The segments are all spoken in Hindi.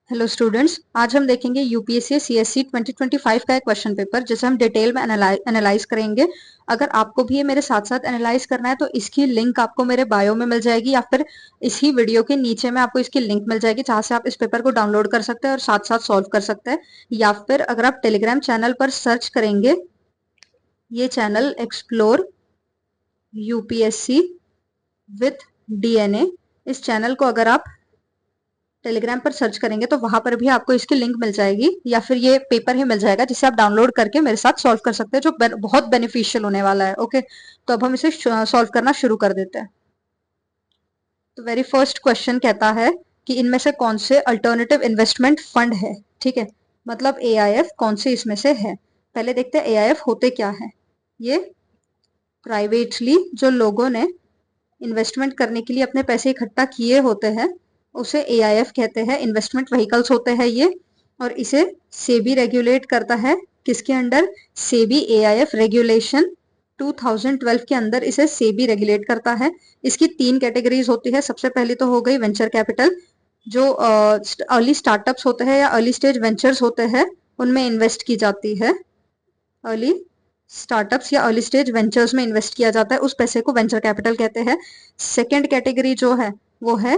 हेलो स्टूडेंट्स, आज हम देखेंगे यूपीएससी सीएससी 2025 का एक क्वेश्चन पेपर जिसे हम डिटेल में एनालाइज करेंगे। अगर आपको भी ये मेरे साथ साथ एनालाइज करना है तो इसकी लिंक आपको मेरे बायो में मिल जाएगी या फिर इसी वीडियो के नीचे में आपको इसकी लिंक मिल जाएगी जहां से आप इस पेपर को डाउनलोड कर सकते हैं और साथ साथ सॉल्व कर सकते हैं। या फिर अगर आप टेलीग्राम चैनल पर सर्च करेंगे ये channel explore UPSC with DNA, इस चैनल को अगर आप टेलीग्राम पर सर्च करेंगे तो वहां पर भी आपको इसकी लिंक मिल जाएगी या फिर ये पेपर ही मिल जाएगा जिसे आप डाउनलोड करके मेरे साथ सॉल्व कर सकते हैं, जो बहुत बेनिफिशियल होने वाला है। ओके, तो अब हम इसे सॉल्व करना शुरू कर देते हैं। तो वेरी फर्स्ट क्वेश्चन कहता है कि इनमें से कौन से अल्टरनेटिव इन्वेस्टमेंट फंड है। ठीक है, मतलब एआईएफ कौन से इसमें से है। पहले देखते हैं एआईएफ होते क्या है। ये प्राइवेटली जो लोगों ने इन्वेस्टमेंट करने के लिए अपने पैसे इकट्ठा किए होते हैं उसे एआईएफ कहते हैं। इन्वेस्टमेंट व्हीकल्स होते हैं ये, और इसे सेबी रेगुलेट करता है। किसके अंडर? सेबी एआईएफ रेगुलेशन 2012 के अंदर इसे सेबी रेगुलेट करता है। इसकी 3 कैटेगरीज होती है। सबसे पहली तो हो गई वेंचर कैपिटल, जो अर्ली स्टार्टअप्स होते हैं या अर्ली स्टेज वेंचर्स होते हैं उनमें इन्वेस्ट की जाती है। अर्ली स्टार्टअप्स या अर्ली स्टेज वेंचर्स में इन्वेस्ट किया जाता है, उस पैसे को वेंचर कैपिटल कहते हैं। सेकेंड कैटेगरी जो है वो है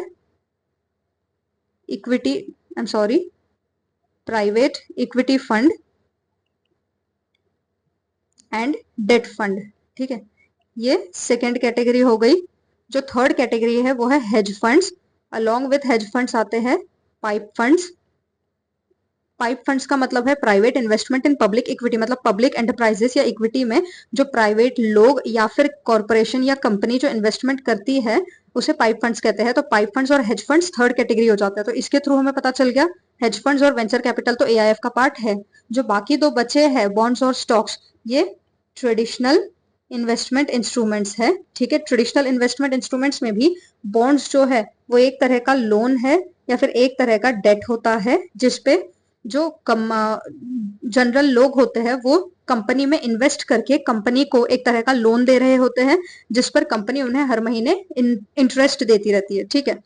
equity, I am sorry, private equity fund and debt fund. ठीक है, ये सेकेंड कैटेगरी हो गई। जो थर्ड कैटेगरी है वो है hedge funds. Along with hedge funds आते हैं पाइप फंड्स। पाइप फंड्स का मतलब है private investment in public equity, मतलब पब्लिक एंटरप्राइजेस या इक्विटी में जो प्राइवेट लोग या फिर कॉर्पोरेशन या कंपनी जो इन्वेस्टमेंट करती है उसे पाइप फंड्स कहते हैं। तो पाइप फंड्स और हेज फंड्स थर्ड कैटेगरी हो जाता है। तो इसके थ्रू हमें पता चल गया हेज फंड्स और वेंचर कैपिटल तो एआईएफ का पार्ट है। जो बाकी दो बचे हैं बॉन्ड्स और स्टॉक्स, ये ट्रेडिशनल इन्वेस्टमेंट इंस्ट्रूमेंट्स है। ठीक है, ट्रेडिशनल इन्वेस्टमेंट इंस्ट्रूमेंट्स में भी बॉन्ड्स जो है वो एक तरह का लोन है या फिर एक तरह का डेट होता है जिसपे जो जनरल लोग होते हैं वो कंपनी में इन्वेस्ट करके कंपनी को एक तरह का लोन दे रहे होते हैं जिस पर कंपनी उन्हें हर महीने इंटरेस्ट देती रहती है। ठीक है,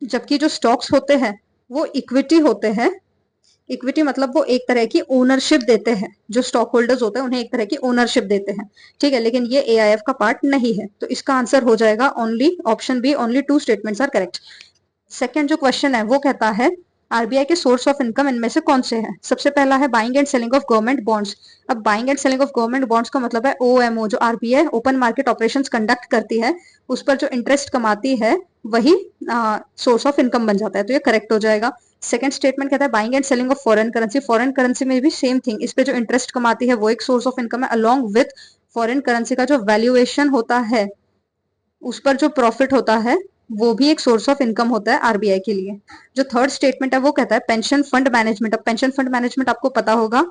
जबकि जो स्टॉक्स होते हैं वो इक्विटी होते हैं। इक्विटी मतलब वो एक तरह की ओनरशिप देते हैं, जो स्टॉक होल्डर्स होते हैं उन्हें एक तरह की ओनरशिप देते हैं। ठीक है, लेकिन ये एआईएफ का पार्ट नहीं है। तो इसका आंसर हो जाएगा only option B, only 2 statements are correct. Second जो क्वेश्चन है वो कहता है आरबीआई के सोर्स ऑफ इनकम इनमें से कौन से हैं। सबसे पहला है buying and selling of government bonds. अब buying and selling of government bonds का मतलब है ओएमओ, जो RBI open market operations conduct करती है उस पर जो इंटरेस्ट कमाती है वही सोर्स ऑफ इनकम बन जाता है। तो ये करेक्ट हो जाएगा। सेकंड स्टेटमेंट कहता है buying and selling of foreign currency. Foreign currency में भी सेम थिंग, इस पे जो इंटरेस्ट कमाती है वो एक सोर्स ऑफ इनकम है। अलोंग विथ फॉरेन करेंसी का जो वैल्यूएशन होता है उस पर जो प्रॉफिट होता है वो भी एक सोर्स ऑफ इनकम होता है आरबीआई के लिए। जो थर्ड स्टेटमेंट है वो कहता है पेंशन फंड मैनेजमेंट। अब पेंशन फंड मैनेजमेंट आपको पता होगा,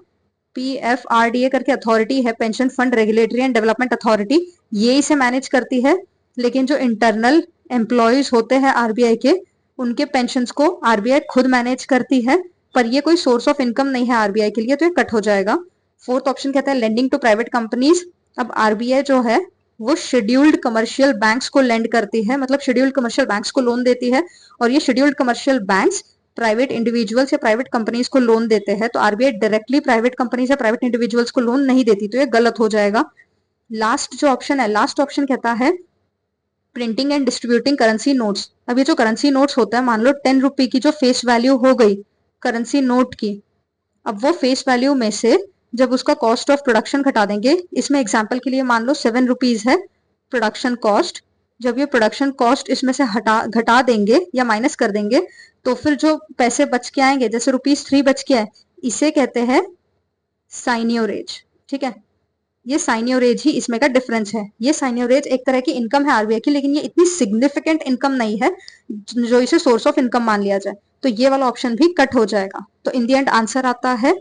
पीएफआरडीए करके अथॉरिटी है, pension fund regulatory and development authority, ये इसे मैनेज करती है। लेकिन जो इंटरनल एम्प्लॉयज होते हैं आरबीआई के, उनके पेंशन को आरबीआई खुद मैनेज करती है, पर ये कोई सोर्स ऑफ इनकम नहीं है आरबीआई के लिए, तो ये कट हो जाएगा। फोर्थ ऑप्शन कहता है लेंडिंग टू प्राइवेट कंपनीज। अब आरबीआई जो है वो शेड्यूल्ड कमर्शियल बैंक्स को लेंड करती है, मतलब शेड्यूल्ड कमर्शियल बैंक्स को लोन देती है, और ये scheduled commercial banks private individuals या प्राइवेट कंपनीज को लोन देते हैं। तो आरबीआई डायरेक्टली प्राइवेट कंपनीज या प्राइवेट इंडिविजुअल्स को लोन नहीं देती, तो ये गलत हो जाएगा। लास्ट जो ऑप्शन है, लास्ट ऑप्शन कहता है printing and distributing currency notes. अब ये जो करेंसी नोट्स होता है, मान लो 10 रुपए की जो फेस वैल्यू हो गई करेंसी नोट की, अब वो फेस वैल्यू में से जब उसका कॉस्ट ऑफ प्रोडक्शन घटा देंगे, इसमें एग्जाम्पल के लिए मान लो 7 रुपीज है प्रोडक्शन कॉस्ट, जब ये प्रोडक्शन कॉस्ट इसमें से घटा देंगे या माइनस कर देंगे तो फिर जो पैसे बच के आएंगे, जैसे ₹3 बच के आए, इसे कहते हैं साइनियोरेज। ठीक है, ये साइनियोरेज ही इसमें का डिफरेंस है। ये साइनियोरेज एक तरह की इनकम है आरबीआई की, लेकिन ये इतनी सिग्निफिकेंट इनकम नहीं है जो इसे सोर्स ऑफ इनकम मान लिया जाए। तो ये वाला ऑप्शन भी कट हो जाएगा। तो इन द एंड आंसर आता है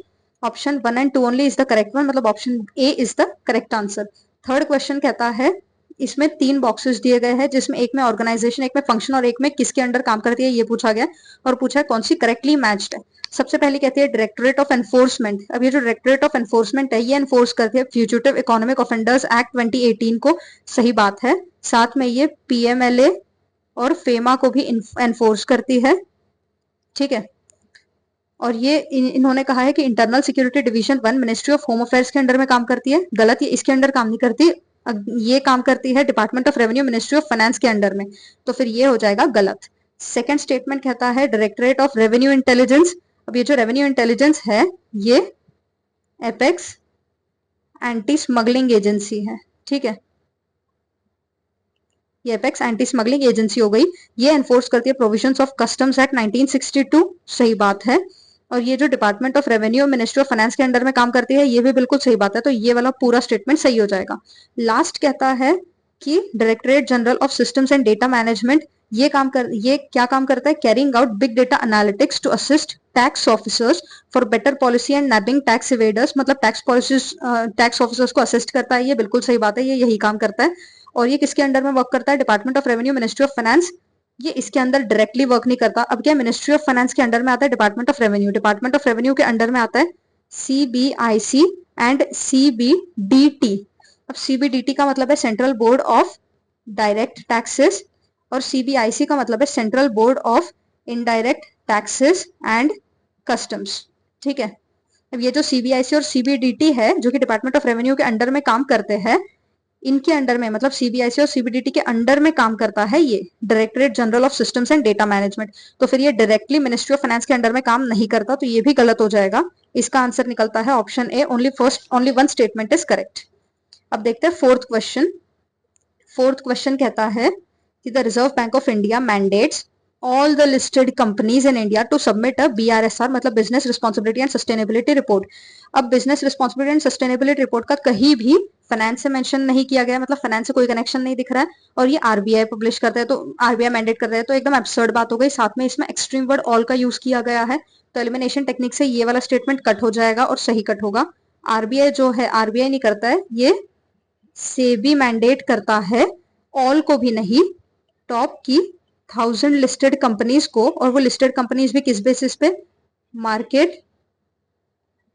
option 1 and 2 only is the correct one, मतलब option A is the correct answer. Third question कहता है इसमें 3 बॉक्सेस दिए गए हैं जिसमें एक में ऑर्गेनाइजेशन, एक में फंक्शन और एक में किसके अंडर काम करती है, ये पूछा गया। और पूछा है कौन सी करेक्टली मैच्ड है। सबसे पहले कहती है डायरेक्टोरेट ऑफ एनफोर्समेंट। अब ये जो डायरेक्टोरेट ऑफ एनफोर्समेंट है ये एनफोर्स करती है फ्यूजिटिव इकोनॉमिक ऑफेंडर्स एक्ट 2018 को, सही बात है। साथ में ये पीएमएलए और फेमा को भी एनफोर्स करती है। ठीक है। और ये इन्होंने कहा है कि internal security division 1 ministry of home affairs के अंडर में काम करती है। गलत, ये इसके अंडर काम नहीं करती, ये काम करती है department of revenue ministry of finance के अंडर में, तो फिर ये हो जाएगा गलत। सेकेंड स्टेटमेंट कहता है डायरेक्टरेट ऑफ रेवेन्यू इंटेलिजेंस। अब ये जो रेवेन्यू इंटेलिजेंस है ये एपेक्स एंटी स्मगलिंग एजेंसी है, ठीक है। ये एपेक्स एंटी स्मगलिंग एजेंसी हो गई। ये एनफोर्स करती है प्रोविजंस ऑफ कस्टम्स एक्ट 1962, सही बात है। और ये जो department of revenue ministry of finance के अंडर में काम करती है, ये भी बिल्कुल सही बात है, तो ये वाला पूरा स्टेटमेंट सही हो जाएगा। लास्ट कहता है कि directorate general of systems and data management ये क्या काम करता है, carrying out big data analytics to assist tax officers for better policy and nabbing tax evaders, मतलब टैक्स ऑफिसर्स को असिस्ट करता है, ये बिल्कुल सही बात है, ये यही काम करता है। और ये किसके अंडर में वर्क करता है, department of revenue ministry of finance. ये इसके अंदर डायरेक्टली वर्क नहीं करता। अब क्या मिनिस्ट्री ऑफ फाइनेंस के अंडर में आता है department of revenue, department of revenue के अंडर में आता है सीबीआईसी एंड सीबीडीटी। अब सीबीडीटी का मतलब है central board of direct taxes और सीबीआईसी का मतलब है central board of indirect taxes and customs, ठीक है। अब ये जो सीबीआईसी और सीबीडीटी है जो कि डिपार्टमेंट ऑफ रेवेन्यू के अंडर में काम करते हैं, इनके अंडर में मतलब सीबीआईसी और सीबीडीटी के अंडर में काम करता है ये directorate general of systems and data management, तो फिर ये डायरेक्टली मिनिस्ट्री ऑफ फाइनेंस के अंडर में काम नहीं करता, तो ये भी गलत हो जाएगा। इसका आंसर निकलता है option A, only one statement is correct. अब देखते हैं फोर्थ क्वेश्चन। फोर्थ क्वेश्चन कहता है कि the reserve bank of India mandates all the listed companies in India to submit a BRSR मतलब business responsibility and sustainability report। अब business responsibility and sustainability report का कहीं भी फाइनेंस से मेंशन नहीं किया गया, मतलब फाइनेंस से कोई कनेक्शन नहीं दिख रहा है, और ये आरबीआई पब्लिश करता है, तो आरबीआई मैंडेट कर रहा है, तो एकदम एब्सर्ड बात हो गई। साथ में इसमें एक्सट्रीम वर्ड ऑल का यूज किया गया है, तो एलिमिनेशन टेक्निक से ये वाला स्टेटमेंट कट हो जाएगा और सही कट होगा। आरबीआई जो है, आरबीआई नहीं करता है, ये सेबी मैंडेट करता है, ऑल को भी नहीं, टॉप की 1000 लिस्टेड कंपनीज को, और वो लिस्टेड कंपनीज भी किस बेसिस पे, मार्केट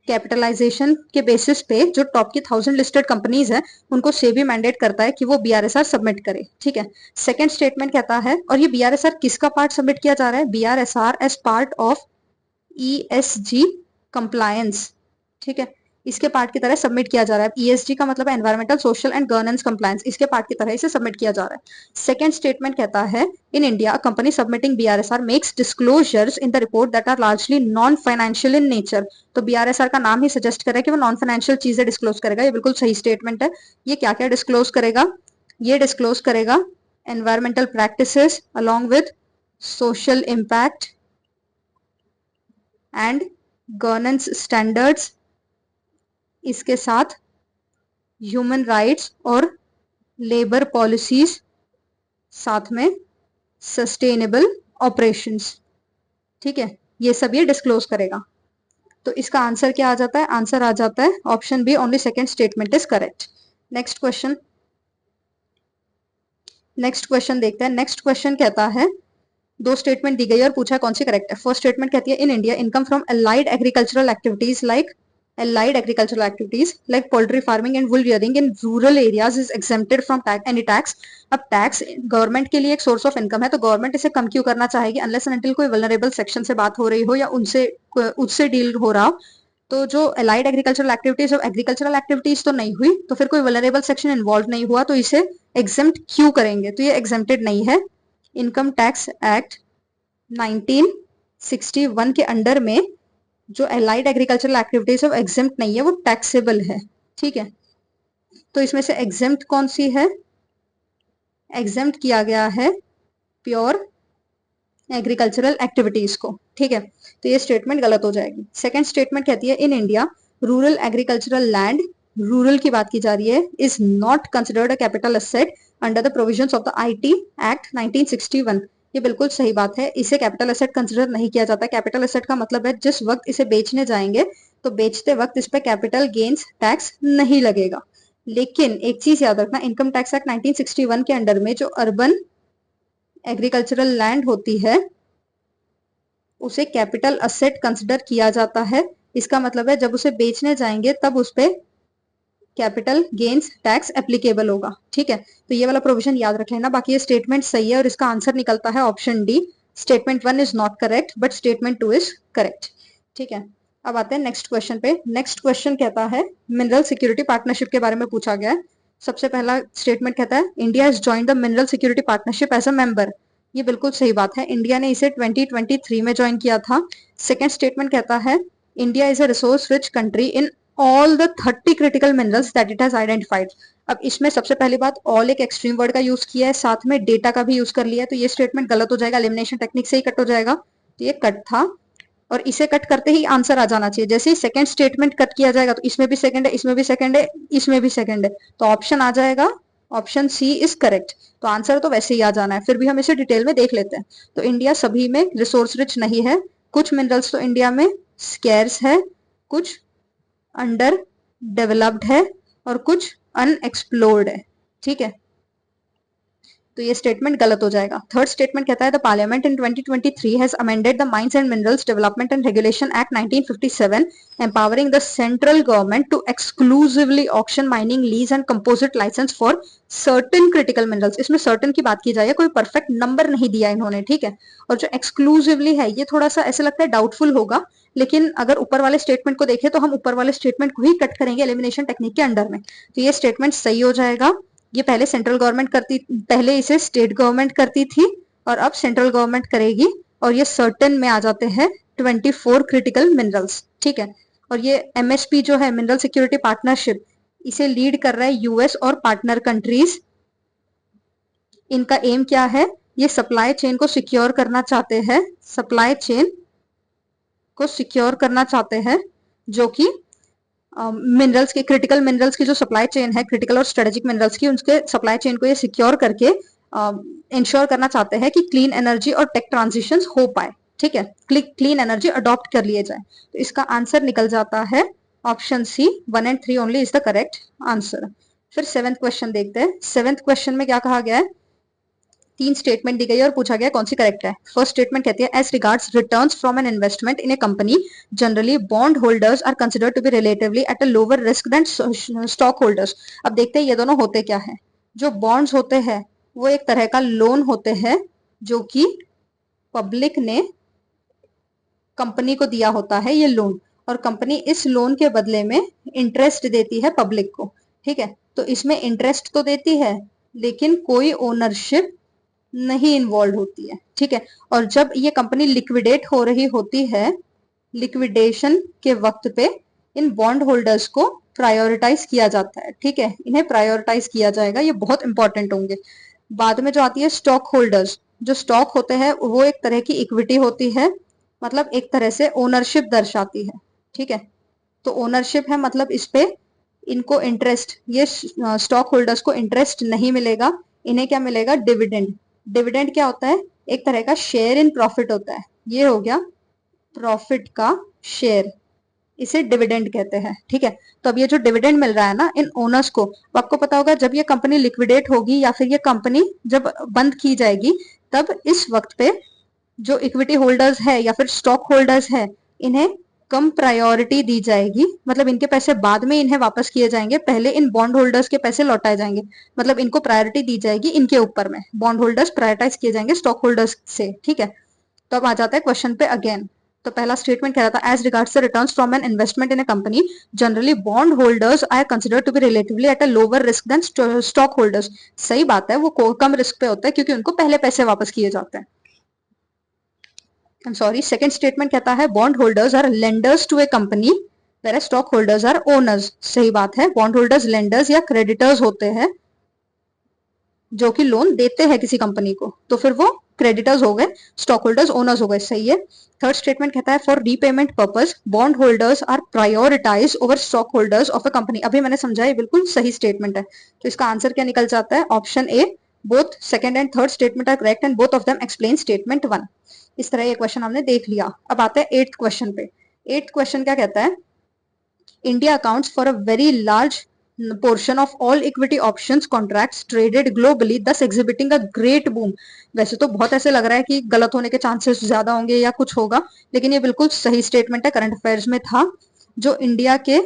कैपिटलाइजेशन के बेसिस पे जो टॉप की 1000 लिस्टेड कंपनीज है उनको सेबी मैंडेट करता है कि वो बीआरएसआर सबमिट करे, ठीक है। सेकंड स्टेटमेंट कहता है, और ये बीआरएसआर किसका पार्ट सबमिट किया जा रहा है, BRSR as part of ESG compliance, ठीक है, इसके पार्ट की तरह सबमिट किया जा रहा है। ईएसजी का मतलब है environmental social and governance compliance, इसके पार्ट की तरह इसे सबमिट किया जा रहा है। सेकंड स्टेटमेंट कहता है, in India company submitting BRSR makes disclosures in the report that are largely non financial in nature, तो बीआरएसआर का नाम ही सजेस्ट करे कि वो नॉन फाइनेंशियल चीजें डिस्क्लोज करेगा, ये बिल्कुल सही स्टेटमेंट है। ये क्या क्या डिस्क्लोज करेगा, ये डिस्क्लोज करेगा environmental practices along with social impact and governance standards, इसके साथ ह्यूमन राइट्स और लेबर पॉलिसीज, साथ में सस्टेनेबल ऑपरेशंस, ठीक है, ये सब ये डिस्क्लोज करेगा। तो इसका आंसर क्या आ जाता है, आंसर आ जाता है option B, only second statement is correct. Next question, next question देखते हैं। नेक्स्ट क्वेश्चन कहता है, दो स्टेटमेंट दी गई और पूछा कौन सी करेक्ट है। फर्स्ट स्टेटमेंट कहती है, in India income from allied agricultural activities like poultry farming and wool rearing in rural areas is exempted from any tax। अब टैक्स गवर्नमेंट के लिए एक सोर्स ऑफ इनकम है, तो गवर्नमेंट इसे कम क्यों करना चाहेगी, अनलेस एंड अनटिल कोई वल्नरेबल सेक्शन से बात हो रही हो या उनसे उससे डील हो रहा हो। तो जो allied agricultural activities, agricultural activities तो नहीं हुई, तो फिर कोई वल्नरेबल सेक्शन इन्वॉल्व नहीं हुआ, तो इसे एग्जेम्प्ट क्यों करेंगे, तो ये एग्जेम्प्टेड नहीं है। इनकम टैक्स एक्ट 1961 के अंडर में जो अलाइड एग्रीकल्चरल एक्टिविटीज है वो एग्जेम्प्ट नहीं है, वो टैक्सेबल है, ठीक है। तो इसमें से एग्जेम्प्ट कौन सी है, एग्जेम्प्ट किया गया है प्योर एग्रीकल्चरल एक्टिविटीज को, ठीक है, तो ये स्टेटमेंट गलत हो जाएगी। सेकंड स्टेटमेंट कहती है, in India rural agricultural land, rural की बात की जा रही है, is not considered a capital asset under the provisions of the IT act 1961। ये बिल्कुल सही बात है, इसे कैपिटल एसेट कंसिडर नहीं किया जाता। कैपिटल एसेट का मतलब है जिस वक्त इसे बेचने जाएंगे तो बेचते वक्त इस पे कैपिटल गेन्स टैक्स नहीं लगेगा। लेकिन एक चीज याद रखना, इनकम टैक्स एक्ट 1961 के अंडर में जो अर्बन एग्रीकल्चरल लैंड होती है उसे कैपिटल असेट कंसिडर किया जाता है। इसका मतलब है जब उसे बेचने जाएंगे तब उस पे कैपिटल गेन्स टैक्स एप्लीकेबल होगा, ठीक है। तो ये वाला प्रोविजन याद रख लेना। बाकी ये स्टेटमेंट सही है और इसका आंसर निकलता है option D, statement 1 is not correct but statement 2 is correct. ठीक है, अब आते हैं नेक्स्ट क्वेश्चन पे। नेक्स्ट क्वेश्चन कहता है मिनरल सिक्योरिटी पार्टनरशिप के बारे में पूछा गया है। सबसे पहला स्टेटमेंट कहता है India has joined the mineral security partnership as a member. ये बिल्कुल सही बात है, इंडिया ने इसे 2023 में ज्वाइन किया था। सेकेंड स्टेटमेंट कहता है India is a resource rich country in all the 30 critical minerals that it has identified. अब इसमें सबसे पहली बात, ऑल एक एक्सट्रीम वर्ड का यूज किया है, साथ में डेटा का भी यूज कर लिया है, तो ये स्टेटमेंट गलत हो जाएगा, एलिमिनेशन टेक्निक से ही कट हो जाएगा। तो ये कट था और इसे कट करते ही आंसर आ जाना चाहिए। जैसे ही सेकंड स्टेटमेंट कट किया जाएगा तो इसमें भी सेकंड है, इसमें भी सेकंड है, इसमें भी सेकंड है, तो ऑप्शन आ जाएगा ऑप्शन सी इज करेक्ट। तो आंसर तो वैसे ही आ जाना है, फिर भी हम इसे डिटेल में देख लेते हैं। तो इंडिया सभी में रिसोर्स रिच नहीं है, कुछ मिनरल्स तो इंडिया में स्कैर्स है, कुछ अंडर डेवलप्ड है और कुछ अनएक्सप्लोर्ड है। ठीक है, तो ये स्टेटमेंट गलत हो जाएगा। थर्ड स्टेटमेंट कहता है the parliament in 2023 has amended the mines and minerals development and regulation act 1957 empowering the central government to exclusively auction mining lease and composite license for certain critical minerals। इसमें certain की बात की जाए, कोई परफेक्ट नंबर नहीं दिया इन्होंने। ठीक है, और जो exclusively है ये थोड़ा सा ऐसे लगता है डाउटफुल होगा, लेकिन अगर ऊपर वाले स्टेटमेंट को देखें तो हम ऊपर वाले स्टेटमेंट को ही कट करेंगे एलिमिनेशन टेक्निक के अंडर में। तो ये स्टेटमेंट सही हो जाएगा। ये पहले सेंट्रल गवर्नमेंट करती, पहले इसे स्टेट गवर्नमेंट करती थी और अब सेंट्रल गवर्नमेंट करेगी, और ये सर्टेन में आ जाते हैं 24 क्रिटिकल मिनरल्स। ठीक है, और ये एमएसपी जो है मिनरल सिक्योरिटी पार्टनरशिप, इसे लीड कर रहा है यूएस और पार्टनर कंट्रीज। इनका एम क्या है, ये सप्लाई चेन को सिक्योर करना चाहते हैं, सप्लाई चेन को सिक्योर करना चाहते हैं, जो कि मिनरल्स के, क्रिटिकल मिनरल्स की जो सप्लाई चेन है, क्रिटिकल और स्ट्रेटेजिक मिनरल्स की, उनके सप्लाई चेन को ये सिक्योर करके इंश्योर करना चाहते हैं कि क्लीन एनर्जी और टेक ट्रांजिशन हो पाए। ठीक है, क्लीन एनर्जी अडॉप्ट कर लिए जाए। तो इसका आंसर निकल जाता है option C, 1 and 3 only is the correct answer. फिर सेवेंथ क्वेश्चन देखते हैं। सेवेंथ क्वेश्चन में क्या कहा गया है, 3 स्टेटमेंट दी गई है और पूछा गया कौन सी करेक्ट है। फर्स्ट स्टेटमेंट कहती है as regards returns from an investment in a company generally bond holders are considered to be relatively at a lower risk than stock holders. अब देखते हैं ये दोनों होते क्या है। जो बॉन्ड्स होते हैं वो एक तरह का लोन होते हैं जो कि पब्लिक ने कंपनी को दिया होता है ये लोन, और कंपनी इस लोन के बदले में इंटरेस्ट देती है पब्लिक को। ठीक है, तो इसमें इंटरेस्ट तो देती है लेकिन कोई ओनरशिप नहीं इन्वॉल्व होती है। ठीक है, और जब ये कंपनी लिक्विडेट हो रही होती है, लिक्विडेशन के वक्त पे इन बॉन्ड होल्डर्स को प्रायोरिटाइज किया जाता है। ठीक है, इन्हें प्रायोरिटाइज किया जाएगा, ये बहुत इंपॉर्टेंट होंगे। बाद में जो आती है स्टॉक होल्डर्स, जो स्टॉक होते हैं वो एक तरह की इक्विटी होती है, मतलब एक तरह से ओनरशिप दर्शाती है। ठीक है, तो ओनरशिप है, मतलब इस पे इनको इंटरेस्ट, ये स्टॉक होल्डर्स को इंटरेस्ट नहीं मिलेगा, इन्हें क्या मिलेगा, डिविडेंड। डिविडेंड क्या होता है, एक तरह का शेयर इन प्रॉफिट होता है। ये हो गया प्रॉफिट का शेयर, इसे डिविडेंड कहते हैं। ठीक है, तो अब ये जो डिविडेंड मिल रहा है ना इन ओनर्स को, आपको पता होगा जब ये कंपनी लिक्विडेट होगी या फिर ये कंपनी जब बंद की जाएगी, तब इस वक्त पे जो इक्विटी होल्डर्स है या फिर स्टॉक होल्डर्स है, इन्हें कम प्रायोरिटी दी जाएगी, मतलब इनके पैसे बाद में इन्हें वापस किए जाएंगे, पहले इन बॉन्ड होल्डर्स के पैसे लौटाए जाएंगे, मतलब इनको प्रायोरिटी दी जाएगी इनके ऊपर में, बॉन्ड होल्डर्स प्रायोरिटाइज किए जाएंगे स्टॉक होल्डर्स से। ठीक है, तो अब आ जाता है क्वेश्चन पे अगेन। तो पहला स्टेटमेंट कह रहा था as regards the returns from an investment in a company generally bond holders are considered to be relatively at a lower risk than stock holders. सही बात है, वो कम रिस्क पे होता है क्योंकि उनको पहले पैसे वापस किए जाते हैं। सॉरी, सेकंड स्टेटमेंट कहता है bond holders are lenders to a company where stock holders are owners. सही बात है, बॉन्ड होल्डर्स लेंडर्स या क्रेडिटर्स होते हैं जो कि लोन देते हैं किसी कंपनी को, तो फिर वो क्रेडिटर्स हो गए, स्टॉक होल्डर्स ओनर्स हो गए। सही है। थर्ड स्टेटमेंट कहता है for repayment purpose bond holders are prioritize over stock holders of a company. अभी मैंने समझा, ये बिल्कुल सही स्टेटमेंट है, तो इसका आंसर क्या निकल जाता है, option A. Both second and third statement are correct and both of them explain statement 1। इस तरह ये क्वेश्चन हमने देख लिया। अब आते हैं 8th क्वेश्चन पे। 8th क्वेश्चन क्या कहता है, India accounts for a very large portion of all equity options contracts traded globally thus exhibiting a great boom। वैसे तो बहुत ऐसे लग रहा है कि गलत होने के चांसेस ज्यादा होंगे या कुछ होगा, लेकिन ये बिल्कुल सही स्टेटमेंट है, करंट अफेयर्स में था। जो इंडिया के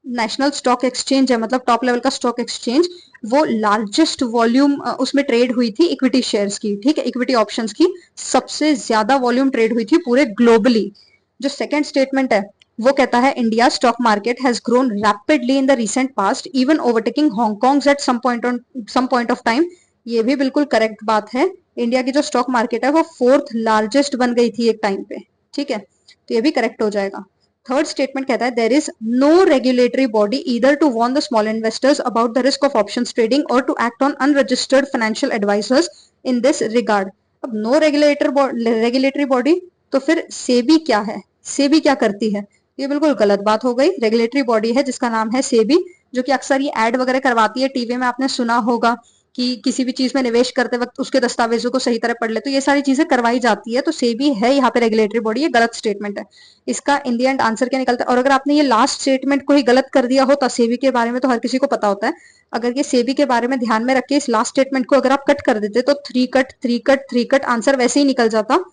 नेशनल स्टॉक एक्सचेंज है, मतलब टॉप लेवल का स्टॉक एक्सचेंज, वो लार्जेस्ट वॉल्यूम उसमें ट्रेड हुई थी इक्विटी शेयर्स की, ठीक है, इक्विटी ऑप्शंस की सबसे ज्यादा वॉल्यूम ट्रेड हुई थी पूरे ग्लोबली। जो सेकंड स्टेटमेंट है वो कहता है India stock market has grown rapidly in the recent past even overtaking Hong Kong at some point of time. ये भी बिल्कुल करेक्ट बात है। इंडिया की जो स्टॉक मार्केट है वो फोर्थ लार्जेस्ट बन गई थी एक टाइम पे, ठीक है, तो ये भी करेक्ट हो जाएगा। थर्ड स्टेटमेंट कहता है there is no regulatory body either to warn the small investors about the risk of options trading और to act on unregistered financial advisers in this regard. अब नो रेगुलेटरी बॉडी, तो फिर सेबी क्या है, सेबी क्या करती है? ये बिल्कुल गलत बात हो गई। रेगुलेटरी बॉडी है जिसका नाम है सेबी, जो कि अक्सर ये एड वगैरह करवाती है टीवी में, आपने सुना होगा कि किसी भी चीज में निवेश करते वक्त उसके दस्तावेजों को सही तरह पढ़ ले, तो ये सारी चीजें करवाई जाती है, तो सेबी है यहाँ पे रेगुलेटरी बॉडी। ये गलत स्टेटमेंट है। इसका इन दी एंड आंसर क्या निकलता है? और अगर आपने ये लास्ट स्टेटमेंट को ही गलत कर दिया होता, सेबी के बारे में तो हर किसी को पता होता है, अगर ये सेबी के बारे में ध्यान में रख के इस लास्ट स्टेटमेंट को अगर आप कट कर देते तो three cut three cut three cut answer वैसे ही निकल जाता,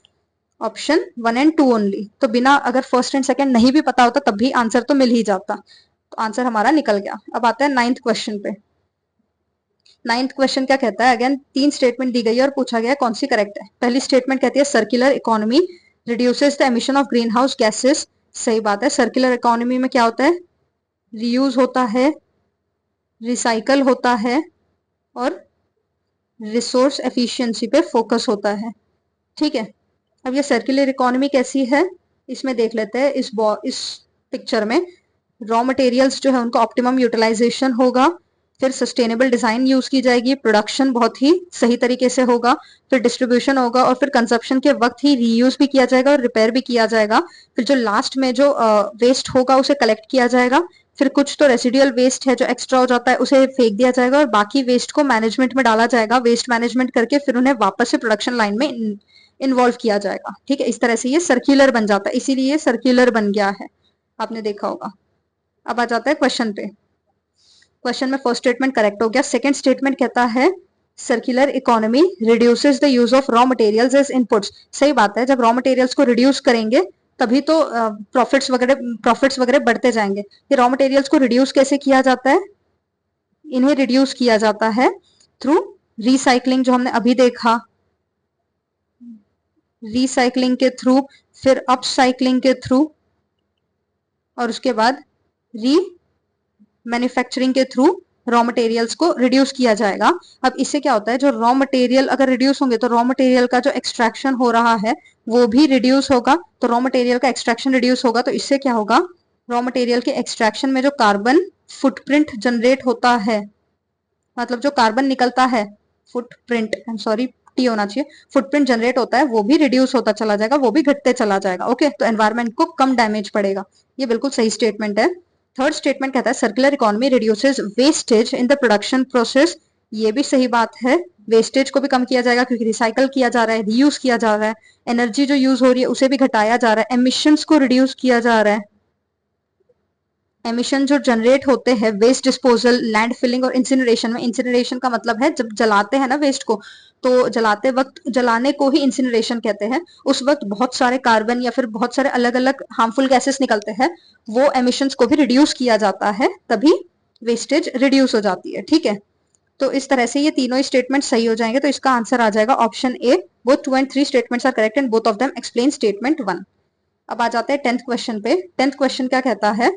ऑप्शन 1 एंड 2 ओनली। तो बिना अगर फर्स्ट एंड सेकंड नहीं भी पता होता तब भी आंसर तो मिल ही जाता, तो आंसर हमारा निकल गया। अब आता है नाइन्थ क्वेश्चन पे। नाइन्थ क्वेश्चन क्या कहता है? अगेन 3 स्टेटमेंट दी गई है और पूछा गया है कौन सी करेक्ट है। पहली स्टेटमेंट कहती है circular economy reduces the emission of green house gases. सही बात है। सर्कुलर इकोनॉमी में क्या होता है? रीयूज होता है, रिसाइकल होता है और रिसोर्स एफिशिएंसी पे फोकस होता है, ठीक है। अब ये सर्कुलर इकोनॉमी कैसी है इसमें देख लेते हैं। इस पिक्चर में रॉ मटेरियल्स जो है उनका ऑप्टिमम यूटिलाइजेशन होगा, फिर सस्टेनेबल डिजाइन यूज की जाएगी, प्रोडक्शन बहुत ही सही तरीके से होगा, फिर डिस्ट्रीब्यूशन होगा और फिर कंजप्शन के वक्त ही रीयूज भी किया जाएगा और रिपेयर भी किया जाएगा। फिर जो लास्ट में जो वेस्ट होगा उसे कलेक्ट किया जाएगा, फिर कुछ तो रेसिडुअल वेस्ट है जो एक्स्ट्रा हो जाता है उसे फेंक दिया जाएगा और बाकी वेस्ट को मैनेजमेंट में डाला जाएगा, वेस्ट मैनेजमेंट करके फिर उन्हें वापस से प्रोडक्शन लाइन में इन्वॉल्व किया जाएगा, ठीक है। इस तरह से ये सर्कुलर बन जाता है, इसीलिए ये सर्कुलर बन गया है, आपने देखा होगा। अब आ जाता है क्वेश्चन पे। क्वेश्चन में फर्स्ट स्टेटमेंट करेक्ट हो गया। सेकंड स्टेटमेंट कहता है circular economy reduces the use of raw materials as inputs. सही बात है, जब रॉ मटेरियल्स को रिड्यूस करेंगे तभी तो प्रॉफिट्स वगैरह बढ़ते जाएंगे। ये रॉ मटेरियल्स को रिड्यूस कैसे किया जाता है? इन्हें रिड्यूस किया जाता है थ्रू रिसाइकलिंग, जो हमने अभी देखा, रिसाइकलिंग के थ्रू, फिर अपसाइकलिंग के थ्रू और उसके बाद री मैन्युफैक्चरिंग के थ्रू रॉ मटेरियल्स को रिड्यूस किया जाएगा। अब इससे क्या होता है, जो रॉ मटेरियल अगर रिड्यूस होंगे तो रॉ मटेरियल का जो एक्सट्रैक्शन हो रहा है वो भी रिड्यूस होगा, तो रॉ मटेरियल का एक्सट्रैक्शन रिड्यूस होगा तो इससे क्या होगा, रॉ मटेरियल के एक्सट्रैक्शन में जो कार्बन फुटप्रिंट जनरेट होता है, मतलब जो कार्बन निकलता है, footprint, I am sorry T होना चाहिए, फुटप्रिंट जनरेट होता है वो भी रिड्यूस होता चला जाएगा, वो भी घटते चला जाएगा, ओके। तो एनवायरमेंट को कम डैमेज पड़ेगा। ये बिल्कुल सही स्टेटमेंट है। थर्ड स्टेटमेंट कहता है circular economy reduces wastage in the production process. ये भी सही बात है, वेस्टेज को भी कम किया जाएगा क्योंकि रिसाइकल किया जा रहा है, रीयूज किया जा रहा है, एनर्जी जो यूज हो रही है उसे भी घटाया जा रहा है, एमिशंस को रिड्यूस किया जा रहा है। एमिशन जो जनरेट होते हैं वेस्ट डिस्पोजल, लैंड फिलिंग और इंसिनरेशन में, इंसिनरेशन का मतलब है जब जलाते हैं ना वेस्ट को, तो जलाते वक्त, जलाने को ही इंसिनरेशन कहते हैं, उस वक्त बहुत सारे कार्बन या फिर बहुत सारे अलग अलग हार्मफुल गैसेस निकलते हैं, वो एमिशंस को भी रिड्यूस किया जाता है, तभी वेस्टेज रिड्यूस हो जाती है, ठीक है। तो इस तरह से ये तीनों स्टेटमेंट सही हो जाएंगे, तो इसका आंसर आ जाएगा option A. Both 2 and 3 statements are correct and both of them explain statement 1। अब आ जाते हैं 10th क्वेश्चन पे। 10th क्वेश्चन क्या कहता है?